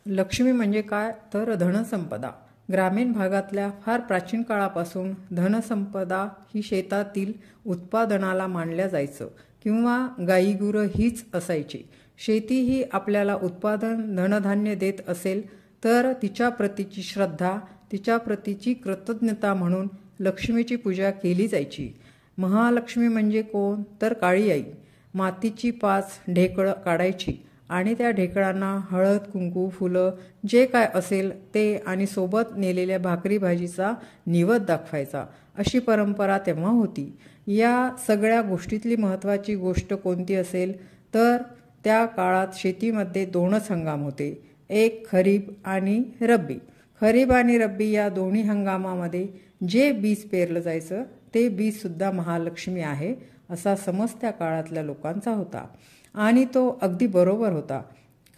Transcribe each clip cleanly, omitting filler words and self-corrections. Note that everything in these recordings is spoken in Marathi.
लक्ष्मी म्हणजे काय तर धनसंपदा। ग्रामीण भागातल्या फार प्राचीन काळापासून धनसंपदा ही शेतातील उत्पादनाला मानल्या जायचं किंवा गाईगुरं हीच असायची। शेती ही आपल्याला उत्पादन धनधान्य देत असेल तर तिच्या प्रतीची श्रद्धा, तिच्या प्रतीची कृतज्ञता म्हणून लक्ष्मीची पूजा केली जायची। महालक्ष्मी म्हणजे कोण तर काळी आई। मातीची 5 ढेकळं काढायची आणि त्या ढेकळांना हळद, कुंकू, फुलं जे काय असेल ते आणि सोबत नेलेल्या भाकरी भाजीचा निवद दाखवायचा, अशी परंपरा तेव्हा होती। या सगळ्या गोष्टीतली महत्त्वाची गोष्ट कोणती असेल तर त्या काळात शेतीमध्ये 2च हंगाम होते, एक खरीप आणि रब्बी। खरीप आणि रब्बी या दोन्ही हंगामामध्ये जे बीज पेरलं जायचं ते बीजसुद्धा महालक्ष्मी आहे असा समज त्या काळातल्या लोकांचा होता आणि तो अगदी बरोबर होता,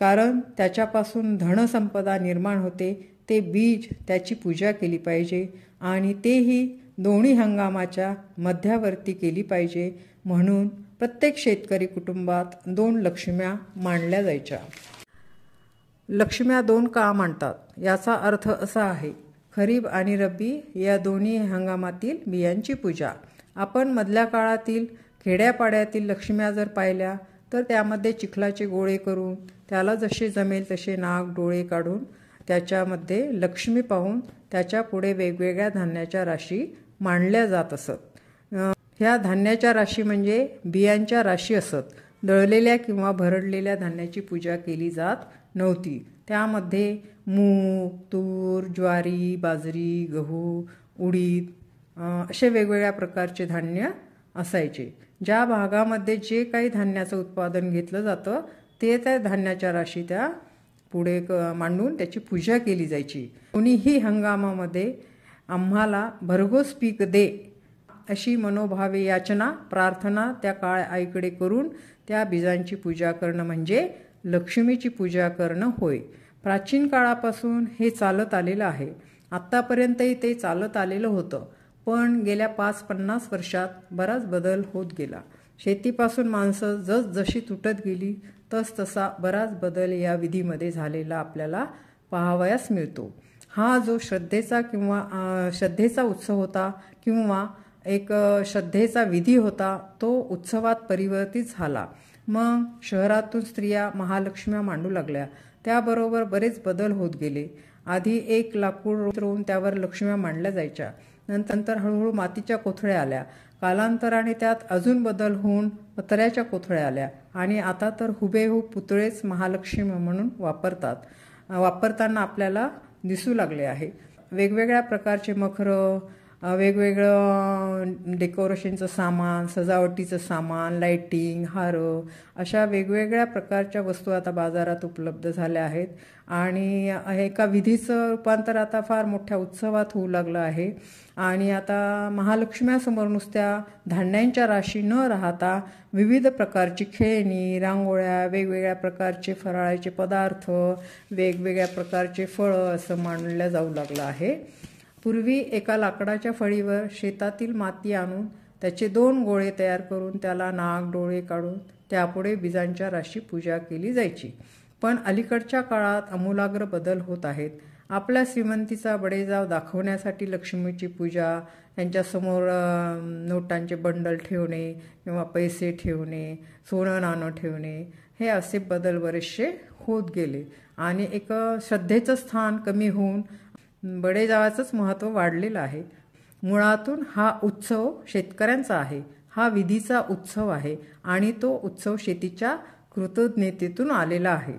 कारण त्याच्यापासून धनसंपदा निर्माण होते। ते बीज, त्याची पूजा केली पाहिजे आणि तेही दोन्ही हंगामाच्या मध्यावर्ती केली पाहिजे, म्हणून प्रत्येक शेतकरी कुटुंबात 2 लक्ष्म्या मांडल्या जायच्या। लक्ष्म्या 2 का मांडतात याचा अर्थ असा आहे, खरीप आणि रब्बी या दोन्ही हंगामातील बियांची पूजा। आपण मधल्या काळातील खेड्यापाड्यातील लक्ष्म्या जर पाहिल्या तर त्यामध्ये चिखलाचे गोळे करून त्याला जसे जमेल तसे नाक डोळे काढून त्याच्यामध्ये लक्ष्मी पाहून त्याच्या पुढे वेगवेगळ्या धान्याच्या राशी मांडल्या जात असत। ह्या धान्याच्या राशी म्हणजे बियांच्या राशी असत। दळलेल्या किंवा भरडलेल्या धान्याची पूजा केली जात नव्हती। त्यामध्ये मूग, तूर, ज्वारी, बाजरी, गहू, उडीद असे वेगवेगळ्या प्रकारचे धान्य असायचे। ज्या भागामध्ये जे काही धान्याचं उत्पादन घेतलं जातं ते त्या धान्याच्या राशी त्या पुढे मांडून त्याची पूजा केली जायची। कोणीही हंगामामध्ये आम्हाला भरघोस पीक दे अशी मनोभावे याचना, प्रार्थना त्या काळ आईकडे करून त्या बीजांची पूजा करणं म्हणजे लक्ष्मीची पूजा करणं होय। प्राचीन काळापासून हे चालत आलेलं आहे। आत्तापर्यंतही ते चालत आलेलं होतं, पण गेल्या 5-50 वर्षात बराच बदल होत गेला। शेतीपासून माणसं जसजशी तुटत गेली तसा बराच बदल या विधीमध्ये झालेला आपल्याला पाहावयास मिळतो। हा जो श्रद्धेचा उत्सव होता किंवा एक श्रद्धेचा विधी होता तो उत्सवात परिवर्तित झाला। मग शहरातून स्त्रिया महालक्ष्म्या मांडू लागल्या, त्याबरोबर बरेच बदल होत गेले। आधी एक लाकूड रोवून त्यावर लक्ष्म्या मांडल्या जायच्या, नंतर हळूहळू मातीच्या कोथळ्या आल्या, कालांतराने त्यात अजून बदल होऊन पत्र्याच्या कोथळ्या आल्या आणि आता तर हुबेहूब पुतळेच महालक्ष्मी म्हणून वापरताना आपल्याला दिसू लागले आहे। वेगवेगळ्या प्रकारचे मखरं, वेगवेगळं डेकोरेशनचं सामान, सजावटीचं सामान, लाइटिंग, हार अशा वेगवेगळ्या प्रकारच्या वस्तू आता बाजारात उपलब्ध झाल्या आहेत आणि एका विधीचं रूपांतर आता फार मोठ्या उत्सवात होऊ लागलं आहे। आणि आता महालक्ष्म्यासमोर नुसत्या धान्यांच्या राशी न राहता विविध प्रकारची खेळणी, रांगोळ्या, वेगवेगळ्या प्रकारचे फराळाचे पदार्थ, वेगवेगळ्या प्रकारचे फळं असं मांडलं जाऊ लागलं आहे। पूर्वी एका लाकडाच्या फळीवर शेतातील माती आणून त्याचे 2 गोळे तयार करून त्याला नाक डोळे काढून त्यापुढे बीजांच्या राशी पूजा केली जायची। पण अलीकडच्या काळात आमूलाग्र बदल होत आहेत। आपल्या श्रीमंतीचा बडेजाव दाखवण्यासाठी लक्ष्मीची पूजा, त्यांच्यासमोर नोटांचे बंडल ठेवणे किंवा पैसे ठेवणे, सोनं नाणं ठेवणे, हे असे बदल बरेचसे होत गेले आणि एक श्रद्धेचं स्थान कमी होऊन बडेजावाचंच महत्त्व वाढलेलं आहे। मुळातून हा उत्सव शेतकऱ्यांचा आहे, हा विधीचा उत्सव आहे आणि तो उत्सव शेतीच्या कृतज्ञतेतून आलेला आहे।